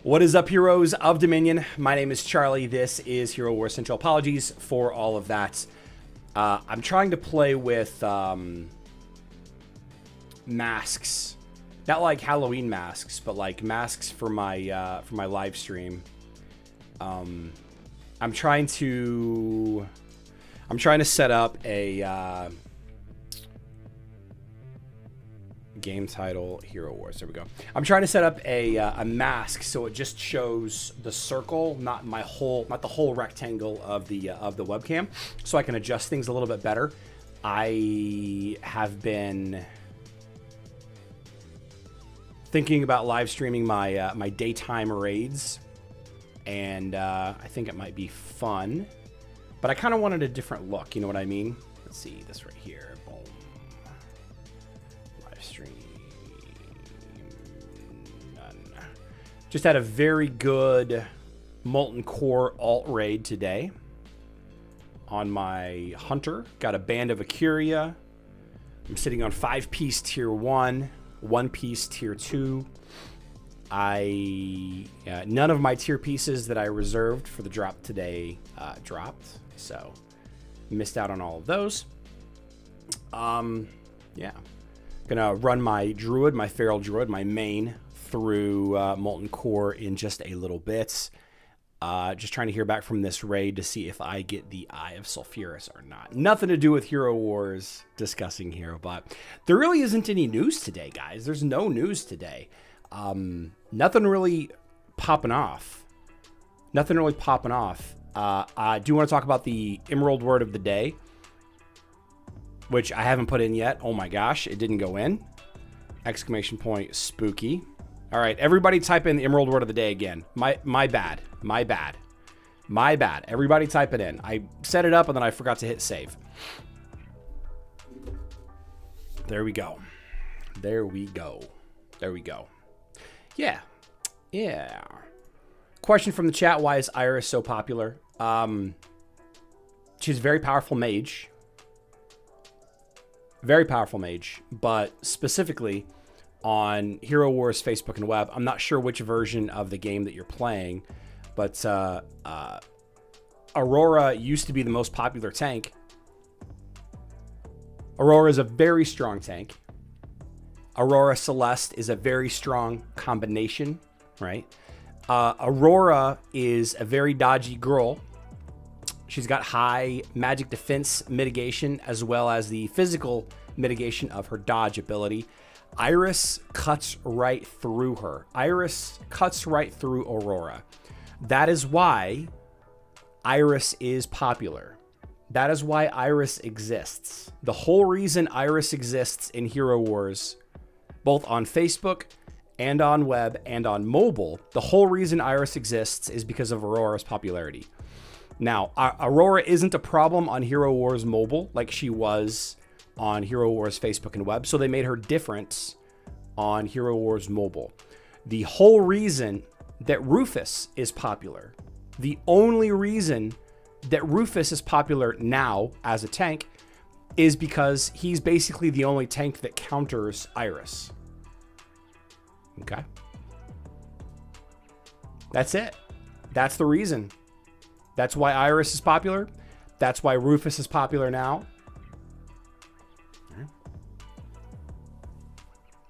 What is up, heroes of Dominion? My name is Charlie. This is Hero Wars Central. Apologies for all of that. I'm trying to play with masks, not like Halloween masks, but like masks for my live stream. I'm trying to set up a game title, Hero Wars. There we go. I'm trying to set up a mask so it just shows the circle, not the whole rectangle of the webcam, so I can adjust things a little bit better. I have been thinking about live streaming my my daytime raids, and I think it might be fun, but I kind of wanted a different look. You know what I mean? Let's see this right here. Boom. Stream none. Just had a very good Molten Core alt raid today on my Hunter. Got a Band of Acuria. I'm sitting on 5-piece tier 1, 1-piece tier 2. None of my tier pieces that I reserved for the drop today dropped, so missed out on all of those. Yeah. Gonna run my druid, my feral druid, my main through Molten Core in just a little bit. Just trying to hear back from this raid to see if I get the Eye of Sulfuras or not. Nothing to do with Hero Wars discussing here, but there really isn't any news today, guys. There's no news today. Nothing really popping off. Nothing really popping off. I do want to talk about the Emerald Word of the Day, which I haven't put in yet. Oh my gosh, it didn't go in. Exclamation point, spooky. All right, everybody type in the Emerald Word of the Day again. My bad. Everybody type it in. I set it up and then I forgot to hit save. There we go. Yeah. Question from the chat, why is Iris so popular? She's a very powerful mage. Very powerful mage, but specifically on Hero Wars Facebook and web, I'm not sure which version of the game that you're playing, but Aurora used to be the most popular tank. Aurora is a very strong tank. Aurora Celeste is a very strong combination, right? Aurora is a very dodgy girl. She's got high magic defense mitigation as well as the physical mitigation of her dodge ability. Iris cuts right through her. Iris cuts right through Aurora. That is why Iris is popular. That is why Iris exists. The whole reason Iris exists in Hero Wars, both on Facebook and on web and on mobile, the whole reason Iris exists is because of Aurora's popularity. Now, Aurora isn't a problem on Hero Wars Mobile like she was on Hero Wars Facebook and web, so they made her different on Hero Wars Mobile. The whole reason that Rufus is popular, the only reason that Rufus is popular now as a tank is because he's basically the only tank that counters Iris. Okay? That's it. That's the reason. That's why Iris is popular. That's why Rufus is popular now.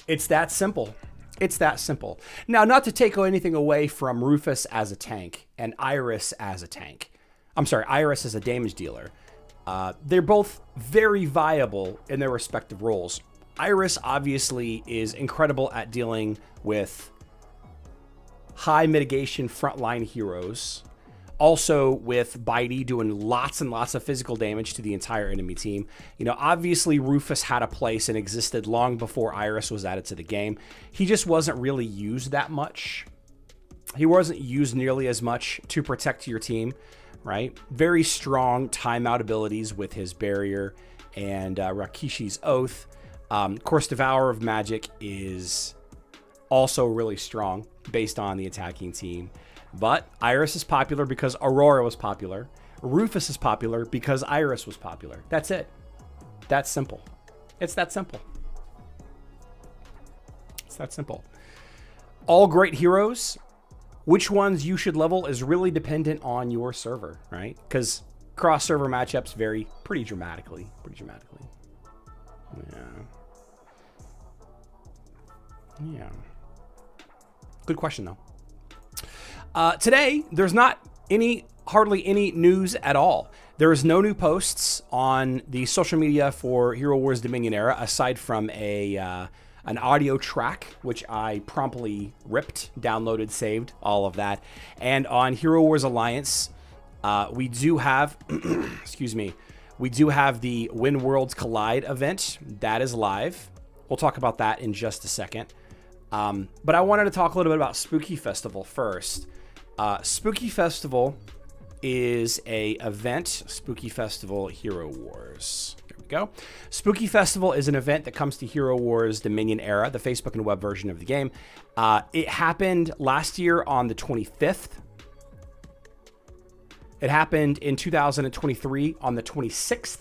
It's that simple. It's that simple. Now, not to take anything away from Rufus as a tank and Iris as a tank. I'm sorry, Iris as a damage dealer. They're both very viable in their respective roles. Iris obviously is incredible at dealing with high mitigation frontline heroes. Also with Bitey doing lots and lots of physical damage to the entire enemy team. You know, obviously Rufus had a place and existed long before Iris was added to the game. He just wasn't really used that much. He wasn't used nearly as much to protect your team, right? Very strong timeout abilities with his barrier and Rakishi's Oath. Of course, Devourer of Magic is also really strong based on the attacking team. But Iris is popular because Aurora was popular. Rufus is popular because Iris was popular. That's it. That's simple. It's that simple. It's that simple. All great heroes Which ones you should level is really dependent on your server, right? Because cross-server matchups vary pretty dramatically. Yeah. Good question, though. Today, there's not hardly any news at all. There is no new posts on the social media for Hero Wars Dominion Era, aside from an audio track, which I promptly ripped, downloaded, saved, all of that. And on Hero Wars Alliance, we do have, we do have the When Worlds Collide event. That is live. We'll talk about that in just a second. But I wanted to talk a little bit about Spooky Festival first. Spooky Festival is a event. Spooky Festival Hero Wars. There we go. Spooky Festival is an event that comes to Hero Wars Dominion Era, the Facebook and web version of the game. It happened last year on the 25th. It happened in 2023 on the 26th.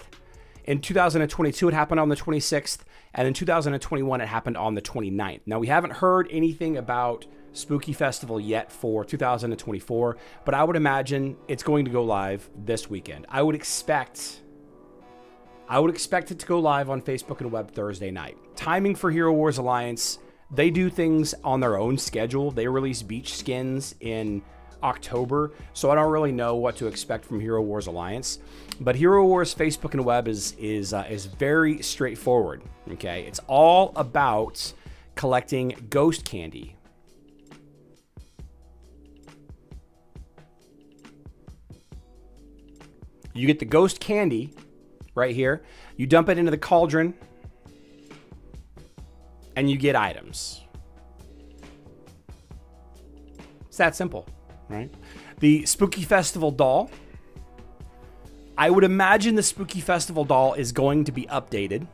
In 2022, it happened on the 26th. And in 2021, it happened on the 29th. Now, we haven't heard anything about Spooky Festival yet for 2024, but I would imagine it's going to go live this weekend. I would expect it to go live on Facebook and web Thursday night. Timing for Hero Wars Alliance, they do things on their own schedule. They release beach skins in October, so I don't really know what to expect from Hero Wars Alliance. But Hero Wars Facebook and web is very straightforward. Okay, it's all about collecting ghost candy. You get the ghost candy right here. You dump it into the cauldron, and you get items. It's that simple. Right? The Spooky Festival doll. I would imagine the Spooky Festival doll is going to be updated.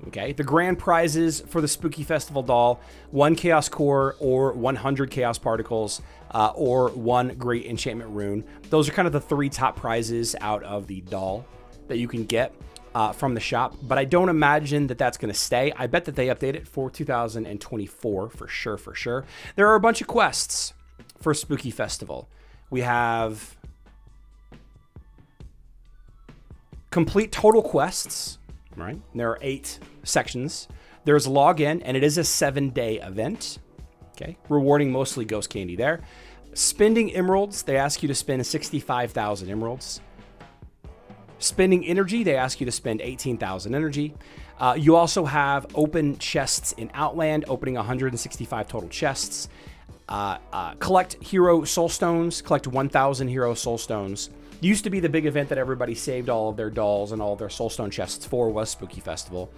Okay. The grand prizes for the Spooky Festival doll: 1 Chaos Core, or 100 Chaos Particles, or 1 Great Enchantment Rune. Those are kind of the 3 top prizes out of the doll that you can get from the shop. But I don't imagine that that's going to stay. I bet that they update it for 2024 for sure. There are a bunch of quests for Spooky Festival. We have complete total quests, right? There are 8 sections. There's login, and it is a 7-day event. Okay, rewarding mostly ghost candy there. Spending emeralds, they ask you to spend 65,000 emeralds. Spending energy, they ask you to spend 18,000 energy. You also have open chests in Outland, opening 165 total chests. Collect hero soul stones, collect 1,000 hero soul stones. Used to be the big event that everybody saved all of their dolls and all of their soulstone chests for, was Spooky Festival.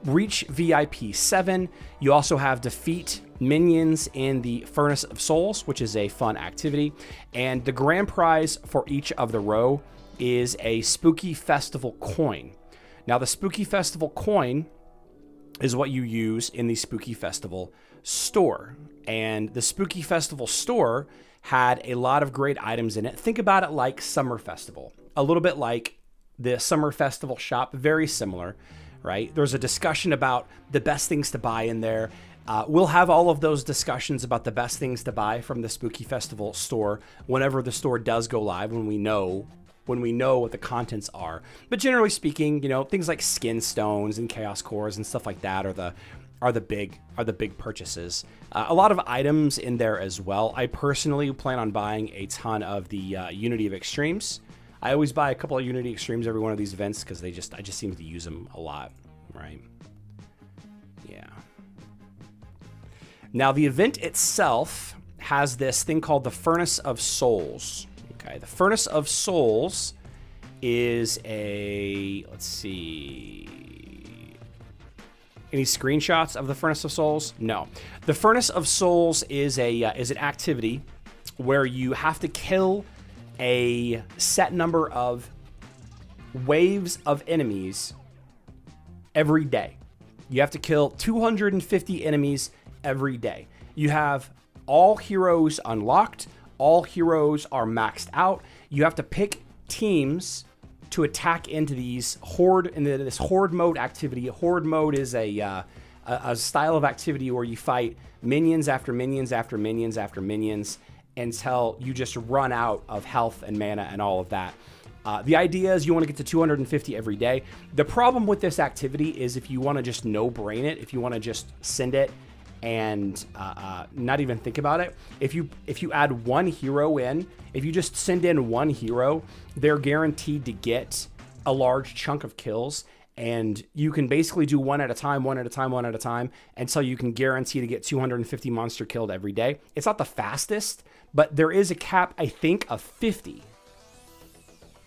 Reach VIP 7. You also have defeat minions in the Furnace of Souls, which is a fun activity. And the grand prize for each of the row is a Spooky Festival coin. Now, the Spooky Festival coin is what you use in the Spooky Festival store. And the Spooky Festival store had a lot of great items in it. Think about it like Summer Festival, a little bit like the Summer Festival shop, very similar, right? There's a discussion about the best things to buy in there. We'll have all of those discussions about the best things to buy from the Spooky Festival store whenever the store does go live, when we know what the contents are. But generally speaking, you know, things like skin stones and chaos cores and stuff like that are the big purchases. A lot of items in there as well. I personally plan on buying a ton of the Unity of Extremes. I always buy a couple of Unity Extremes every one of these events because I just seem to use them a lot, right? Yeah. Now, the event itself has this thing called the Furnace of Souls. Okay, the Furnace of Souls is a, let's see, any screenshots of the Furnace of Souls? No. The Furnace of Souls is an activity where you have to kill a set number of waves of enemies every day. You have to kill 250 enemies every day. You have all heroes unlocked. All heroes are maxed out. You have to pick teams to attack into this horde mode activity. Horde mode is a style of activity where you fight minions after minions after minions after minions, until you just run out of health and mana and all of that. The idea is you want to get to 250 every day. The problem with this activity is if you want to just no-brain it, if you want to just send it and not even think about it, if you add one hero in, if you just send in one hero, they're guaranteed to get a large chunk of kills. And you can basically do one at a time, until you can guarantee to get 250 monster killed every day. It's not the fastest, but there is a cap, I think, of 50.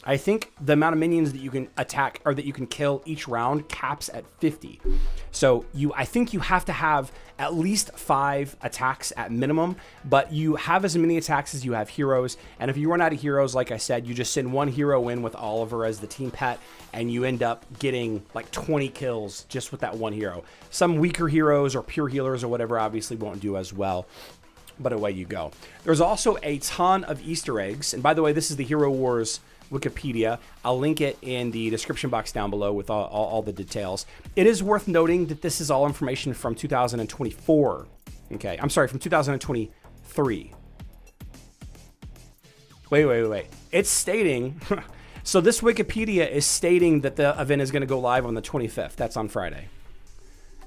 I think the amount of minions that you can attack or that you can kill each round caps at 50. So I think you have to have at least 5 attacks at minimum, but you have as many attacks as you have heroes. And if you run out of heroes, like I said, you just send one hero in with Oliver as the team pet, and you end up getting like 20 kills just with that one hero. Some weaker heroes or pure healers or whatever obviously won't do as well, but away you go. There's also a ton of Easter eggs. And by the way, this is the Hero Wars Wikipedia. I'll link it in the description box down below with all the details. It is worth noting that this is all information from 2024. Okay, I'm sorry, from 2023. Wait. It's stating, so this Wikipedia is stating that the event is going to go live on the 25th. That's on Friday.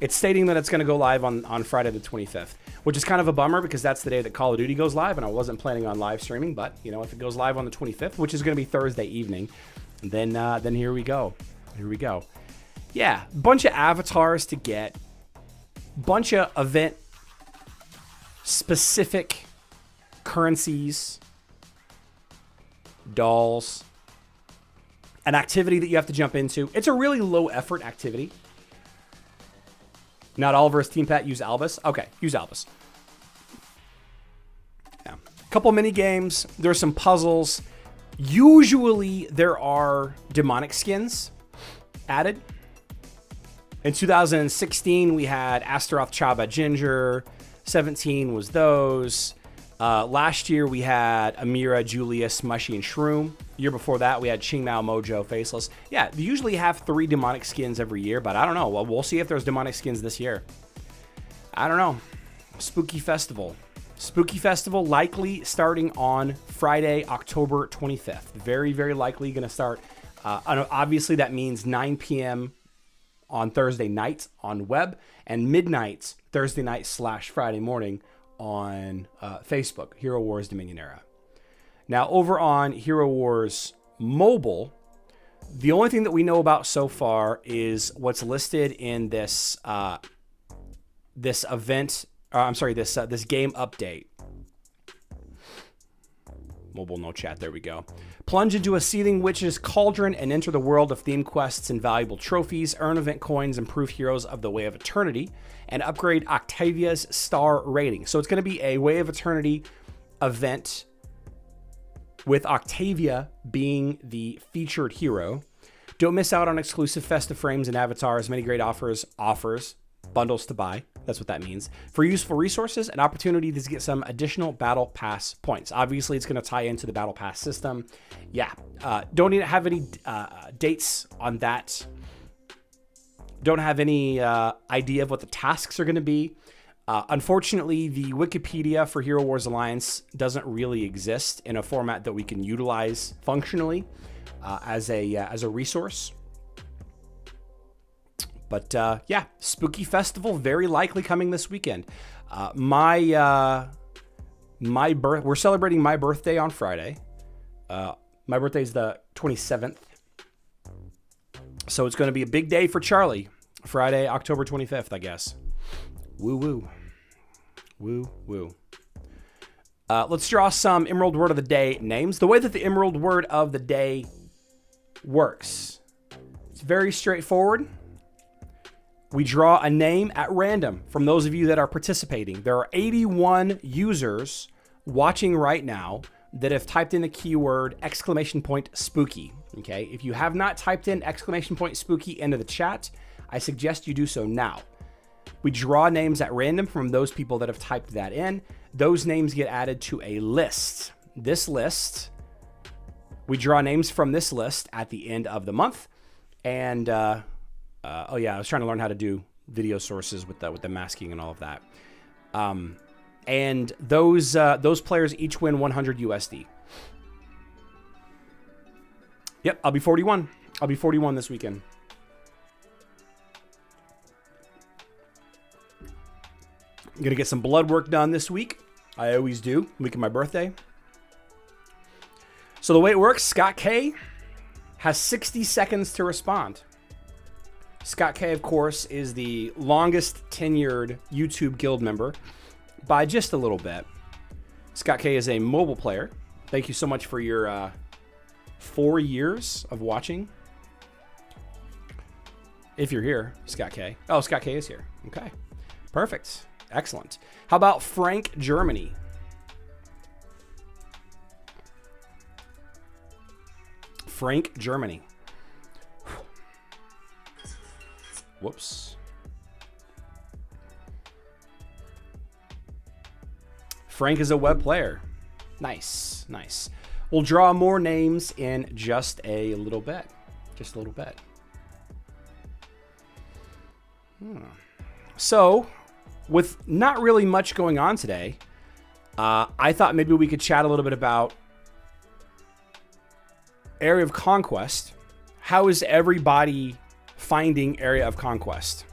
It's stating that it's going to go live on Friday the 25th, which is kind of a bummer because that's the day that Call of Duty goes live, and I wasn't planning on live streaming. But you know, if it goes live on the 25th, which is going to be Thursday evening, then here we go. Here we go. Yeah, bunch of avatars to get, bunch of event specific currencies, dolls, an activity that you have to jump into. It's a really low effort activity. Not Oliver's team pet, use Albus. Okay, use Albus. Yeah. Couple mini games. There's some puzzles. Usually there are demonic skins added. In 2016, we had Astaroth, Chaba, Ginger. 17 was those. Last year, we had Amira, Julius, Mushy, and Shroom. The year before that, we had Ching Mao, Mojo, Faceless. Yeah, they usually have 3 demonic skins every year, but I don't know. Well, we'll see if there's demonic skins this year. I don't know. Spooky Festival. Spooky Festival likely starting on Friday, October 25th. Very, very likely going to start. Obviously, that means 9 p.m. on Thursday night on web and midnight Thursday night / Friday morning on Facebook, Hero Wars Dominion Era. Now, over on Hero Wars Mobile, the only thing that we know about so far is what's listed in this this event. This game update. Mobile no chat. There we go. Plunge into a seething witch's cauldron and enter the world of theme quests and valuable trophies. Earn event coins, improve heroes of the Way of Eternity, and upgrade Octavia's star rating. So it's going to be a Way of Eternity event with Octavia being the featured hero. Don't miss out on exclusive festive frames and avatars. Many great offers, bundles to buy. That's what that means. For useful resources, an opportunity to get some additional Battle Pass points. Obviously, it's going to tie into the Battle Pass system. Yeah, don't need to have any dates on that. Don't have any idea of what the tasks are going to be. Unfortunately, the Wikipedia for Hero Wars Alliance doesn't really exist in a format that we can utilize functionally as a resource. But yeah, Spooky Festival very likely coming this weekend. We're celebrating my birthday on Friday. My birthday is the 27th. So it's going to be a big day for Charlie. Friday, October 25th, I guess. Woo woo. Woo woo. Let's draw some Emerald Word of the Day names. The way that the Emerald Word of the Day works, it's very straightforward. We draw a name at random from those of you that are participating. There are 81 users watching right now that have typed in the keyword !spooky. Okay, if you have not typed in !spooky into the chat, I suggest you do so now. We draw names at random from those people that have typed that in. Those names get added to a list. This list, we draw names from this list at the end of the month. And oh yeah, I was trying to learn how to do video sources with the masking and all of that. And those players each win 100 USD. Yep, I'll be 41. I'll be 41 this weekend. I'm going to get some blood work done this week. I always do, week of my birthday. So the way it works, Scott K has 60 seconds to respond. Scott K, of course, is the longest tenured YouTube guild member by just a little bit. Scott K is a mobile player. Thank you so much for your 4 years of watching. If you're here, Scott K. Oh, Scott K is here. Okay. Perfect. Excellent. How about Frank Germany? Frank Germany. Whoops. Frank is a web player. Nice, nice. We'll draw more names in just a little bit. Just a little bit. So, with not really much going on today, I thought maybe we could chat a little bit about Area of Conquest. How is everybody finding Area of Conquest?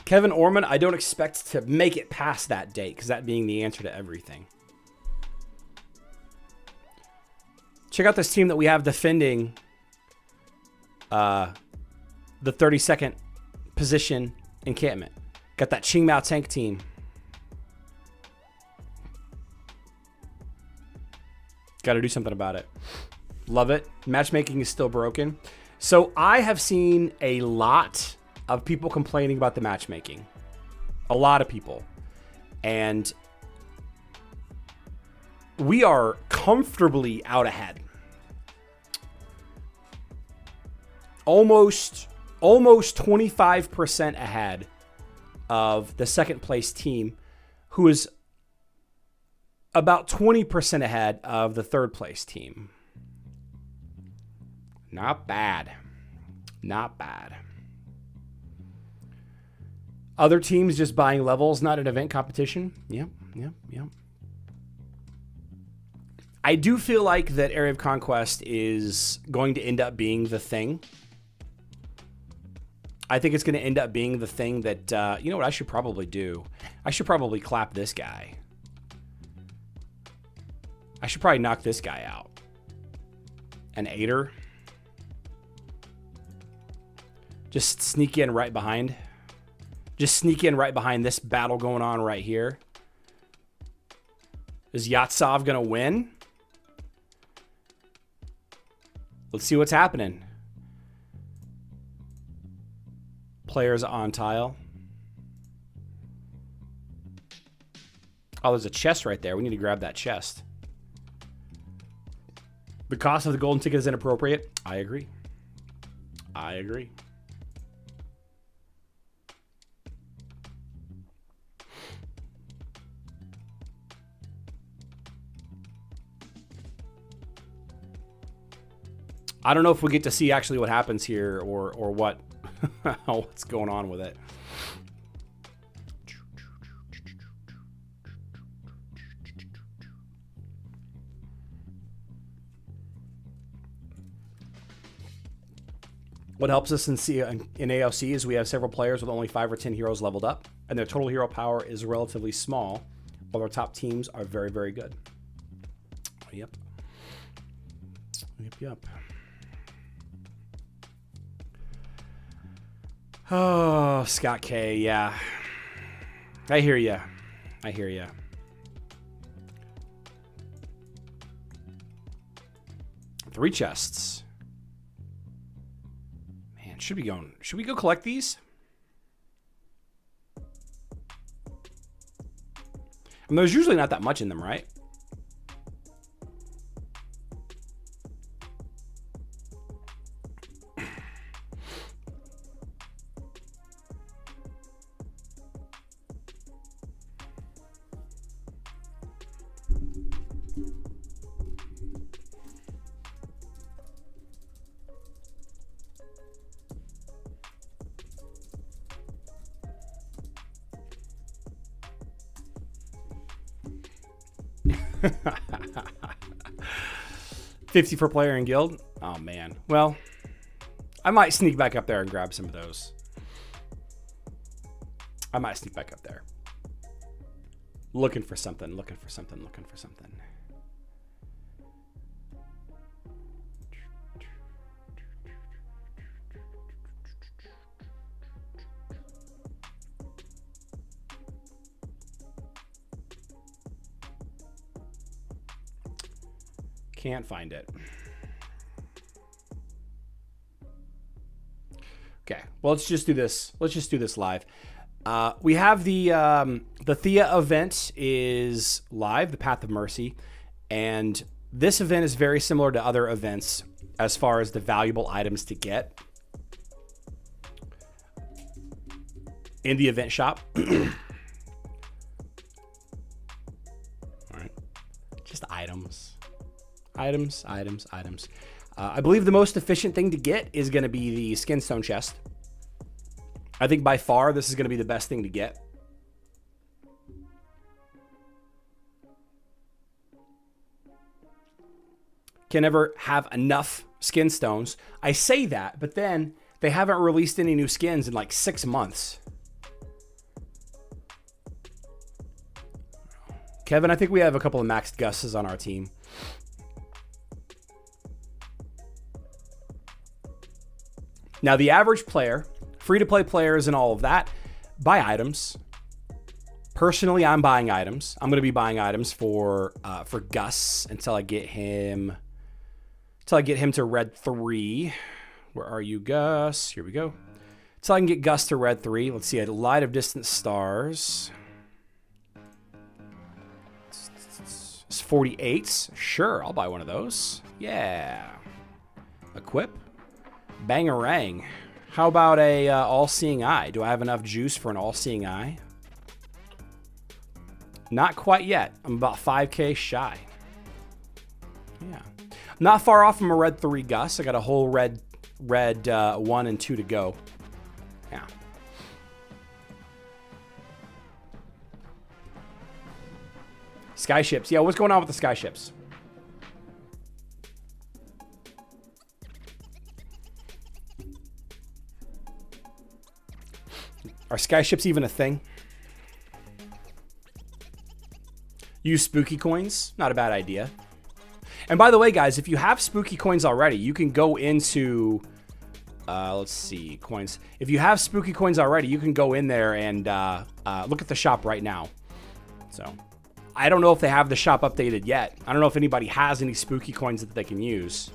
Kevin Orman, I don't expect to make it past that date, because that being the answer to everything. Check out this team that we have defending the 32nd position encampment. Got that Qingmao tank team. Got to do something about it. Love it. Matchmaking is still broken. So I have seen a lot of people complaining about the matchmaking. A lot of people. And we are comfortably out ahead. Almost 25% ahead of the second place team, who is about 20% ahead of the third place team. Not bad. Not bad. Other teams just buying levels, not an event competition. Yep. I do feel like that Area of Conquest is going to end up being the thing. I think it's going to end up being the thing that, you know what I should probably do? I should probably clap this guy. I should probably knock this guy out. An 8er. Just sneak in right behind. Just sneak in right behind this battle going on right here. Is Yatsov going to win? Let's see what's happening. Players on tile. Oh, there's a chest right there. We need to grab that chest. The cost of the golden ticket is inappropriate. I agree. I agree. I don't know if we get to see actually what happens here or what what's going on with it. What helps us in AOC is we have several players with only 5 or 10 heroes leveled up, and their total hero power is relatively small, while our top teams are very, very good. Yep. Oh, Scott K, yeah. I hear ya. 3 chests. Man, should we go collect these? I mean, there's usually not that much in them, right? $50 per player in guild. Oh man. Well, I might sneak back up there and grab some of those. I might sneak back up there. Looking for something. Can't find it. Okay, well, let's just do this. Let's just do this live. We have the Thea event is live, the Path of Mercy, and this event is very similar to other events as far as the valuable items to get in the event shop. All right, just items. Items. I believe the most efficient thing to get is going to be the Skinstone chest. I think by far this is going to be the best thing to get. Can never have enough skin stones. I say that, but then they haven't released any new skins in like 6 months. Kevin, I think we have a couple of maxed Gus's on our team. Now, the average player, free-to-play players and all of that, buy items. Personally, I'm buying items. I'm going to be buying items for Gus until I get him to red 3. Where are you, Gus? Here we go. Until I can get Gus to red 3. Let's see, a Light of Distant Stars. It's 48. Sure, I'll buy one of those. Yeah. Equip. Bangarang. How about a all-seeing eye? Do I have enough juice for an all-seeing eye? Not quite yet. I'm about 5k shy. Yeah. Not far off from a red 3 Gus. I got a whole red 1 and 2 to go. Yeah. Skyships. Yeah, what's going on with the skyships? Are skyships even a thing? Use spooky coins. Not a bad idea. And by the way, guys, if you have spooky coins already, you can go into... let's see, coins. If you have spooky coins already, you can go in there and look at the shop right now. So, I don't know if they have the shop updated yet. I don't know if anybody has any spooky coins that they can use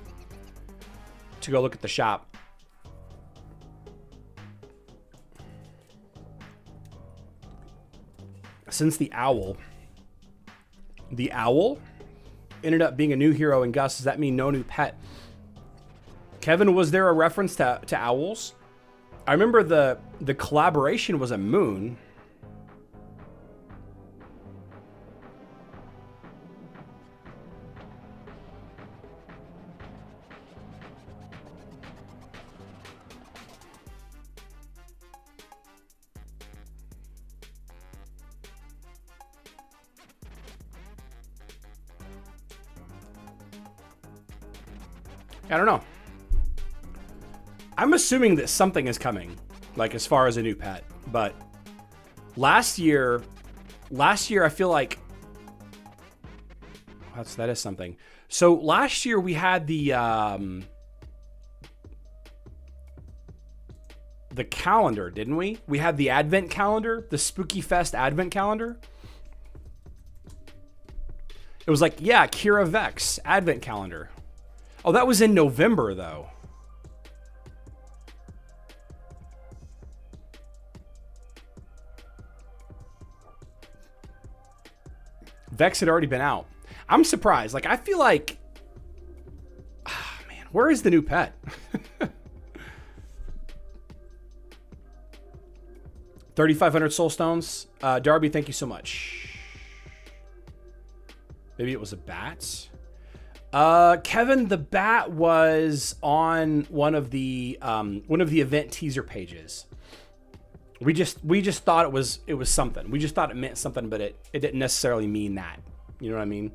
to go look at the shop. Since the owl ended up being a new hero in Gus, does that mean no new pet? Kevin, was there a reference to owls? I remember the collaboration was a moon. I don't know. I'm assuming that something is coming, like as far as a new pet. But last year I feel like that is something. So last year we had the calendar, didn't we? We had the Advent calendar, the SpookyFest Advent calendar. It was like, yeah, Kira Vex Advent calendar. Oh, that was in November, though. Vex had already been out. I'm surprised. Like, I feel like... Oh, man, where is the new pet? 3,500 soul stones. Darby, thank you so much. Maybe it was a bat? Kevin, the bat was on one of the event teaser pages. We just thought it was something. We just thought it meant something, but it didn't necessarily mean that. You know what I mean?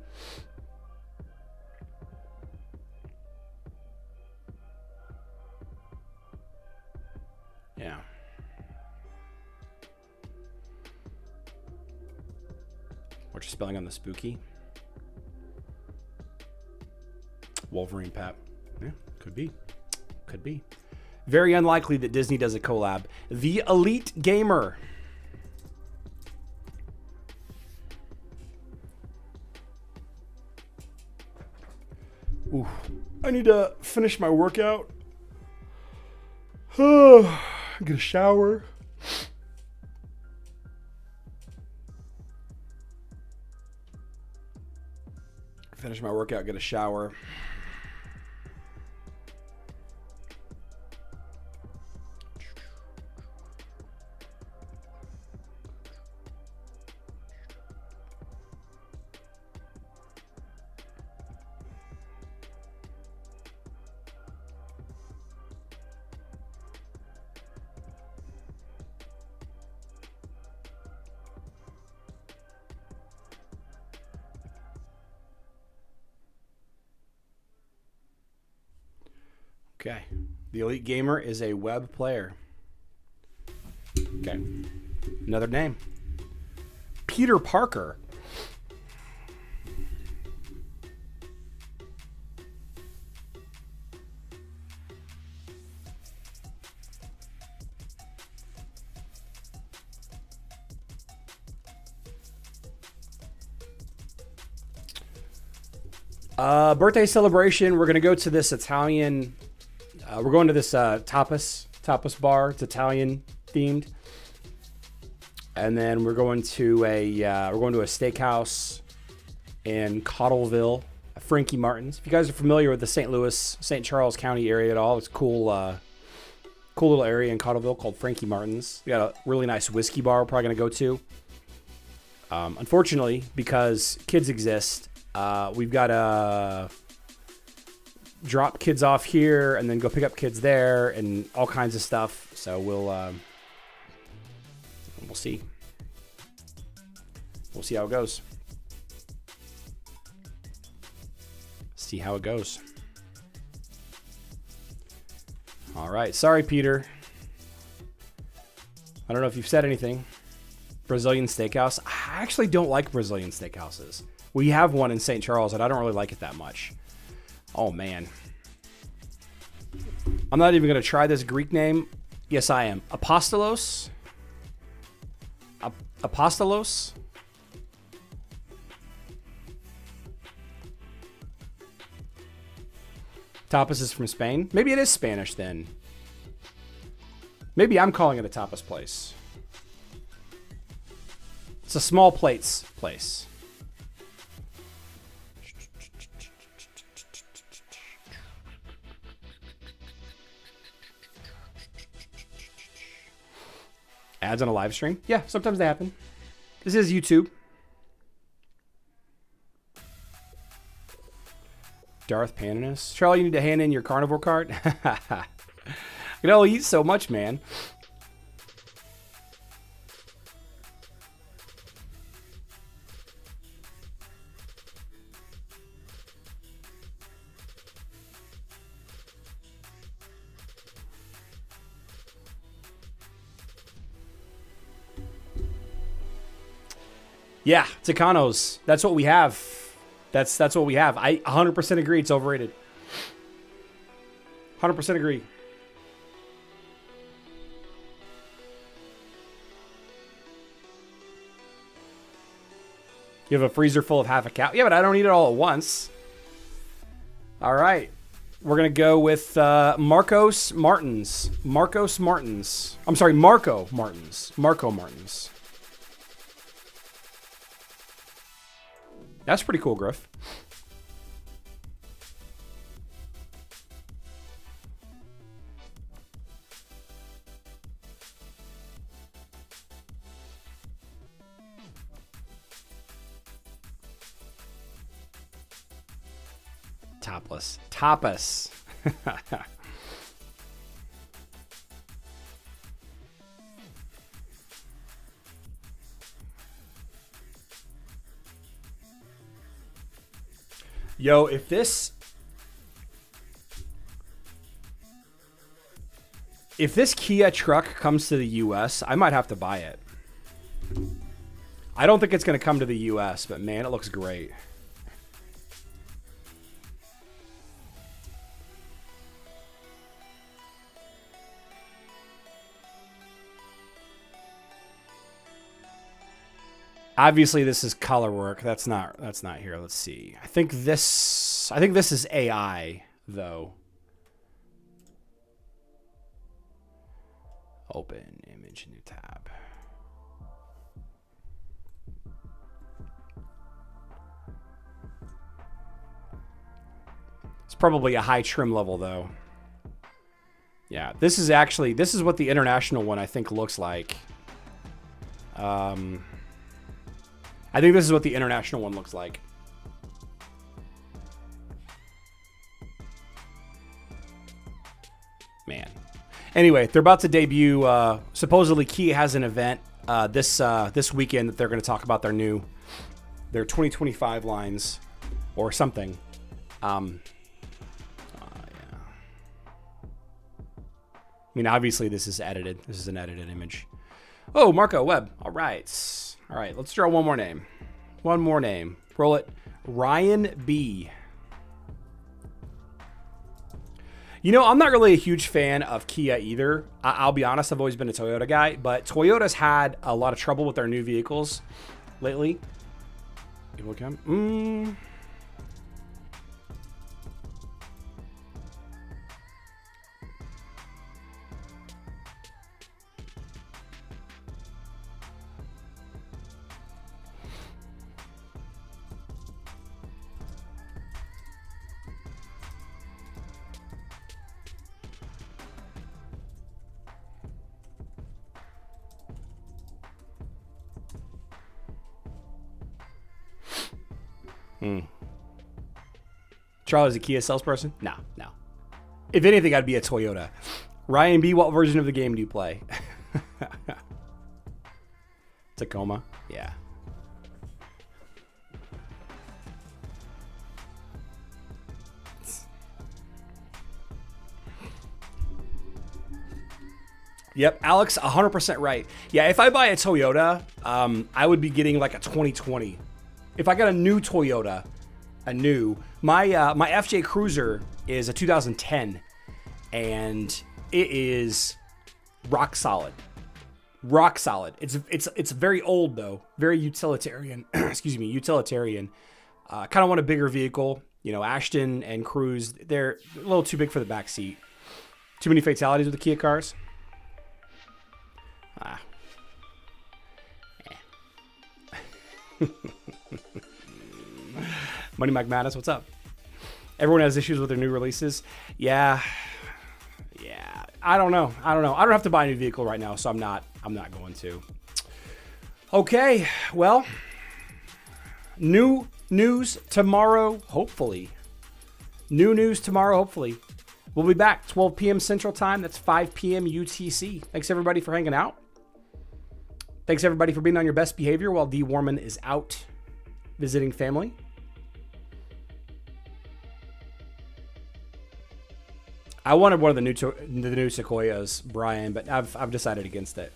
Yeah. What's your spelling on the spooky? Wolverine Pap. Yeah, could be. Could be. Very unlikely that Disney does a collab. The Elite Gamer. Ooh, I need to finish my workout. Get a shower. Finish my workout, get a shower. Okay. The Elite Gamer is a web player. Okay. Another name. Peter Parker. Birthday celebration. We're going to go to this Italian... we're going to this tapas bar. It's Italian themed, and then we're going to a steakhouse in Cottleville, Frankie Martin's. If you guys are familiar with the St. Louis, St. Charles County area at all, it's a cool little area in Cottleville called Frankie Martin's. We got a really nice whiskey bar we're probably gonna go to. Unfortunately, because kids exist, we've got a drop kids off here and then go pick up kids there and all kinds of stuff. So we'll see. We'll see how it goes. See how it goes. All right. Sorry, Peter. I don't know if you've said anything. Brazilian steakhouse. I actually don't like Brazilian steakhouses. We have one in St. Charles and I don't really like it that much. Oh, man. I'm not even going to try this Greek name. Yes, I am. Apostolos? Apostolos? Tapas is from Spain? Maybe it is Spanish then. Maybe I'm calling it a tapas place. It's a small plates place. Ads on a live stream? Yeah, sometimes they happen. This is YouTube. Darth Pananis. Charlie, you need to hand in your carnivore card. You can only eat so much, man. Yeah, Tucanos. That's what we have. That's what we have. I 100% agree. It's overrated. 100% agree. You have a freezer full of half a cow. Yeah, but I don't eat it all at once. All right. We're going to go with Marcos Martins. Marcos Martins. I'm sorry, Marco Martins. Marco Martins. That's pretty cool, Griff. Topless. Tapas. Yo, if this Kia truck comes to the US, I might have to buy it. I don't think it's going to come to the US, but man, it looks great. Obviously, this is color work. That's not here. Let's see. I think this is AI though. Open image, new tab. It's probably a high trim level though. Yeah, this is what the international one I think looks like. I think this is what the international one looks like. Man. Anyway, they're about to debut. Supposedly, Kia has an event this weekend that they're going to talk about their 2025 lines or something. Yeah. I mean, obviously, this is edited. This is an edited image. Oh, Marco Webb. All right. All right, let's draw one more name. One more name. Roll it. Ryan B. You know, I'm not really a huge fan of Kia either. I'll be honest, I've always been a Toyota guy, but Toyota's had a lot of trouble with their new vehicles lately. You look at him. Charlie's a Kia salesperson? No. If anything, I'd be a Toyota. Ryan B, what version of the game do you play? Tacoma? Yeah. Yep, Alex, 100% right. Yeah, if I buy a Toyota, I would be getting like a 2020. If I got a new Toyota, my FJ Cruiser is a 2010, and it is rock solid. Rock solid. It's very old though, very utilitarian. Excuse me, utilitarian. Kind of want a bigger vehicle. You know, Ashton and Cruise, they're a little too big for the back seat. Too many fatalities with the Kia cars. Money Mike Madness, what's up? Everyone has issues with their new releases. Yeah. I don't know. I don't have to buy a new vehicle right now, so I'm not going to. Okay, well, new news tomorrow, hopefully. New news tomorrow, hopefully. We'll be back 12 p.m. Central Time. That's 5 p.m. UTC. Thanks everybody for hanging out. Thanks everybody for being on your best behavior while D. Warman is out visiting family. I wanted one of the new Sequoias, Brian, but I've decided against it.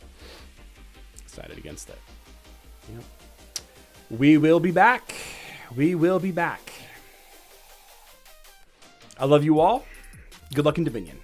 Yep. We will be back. I love you all. Good luck in Dominion.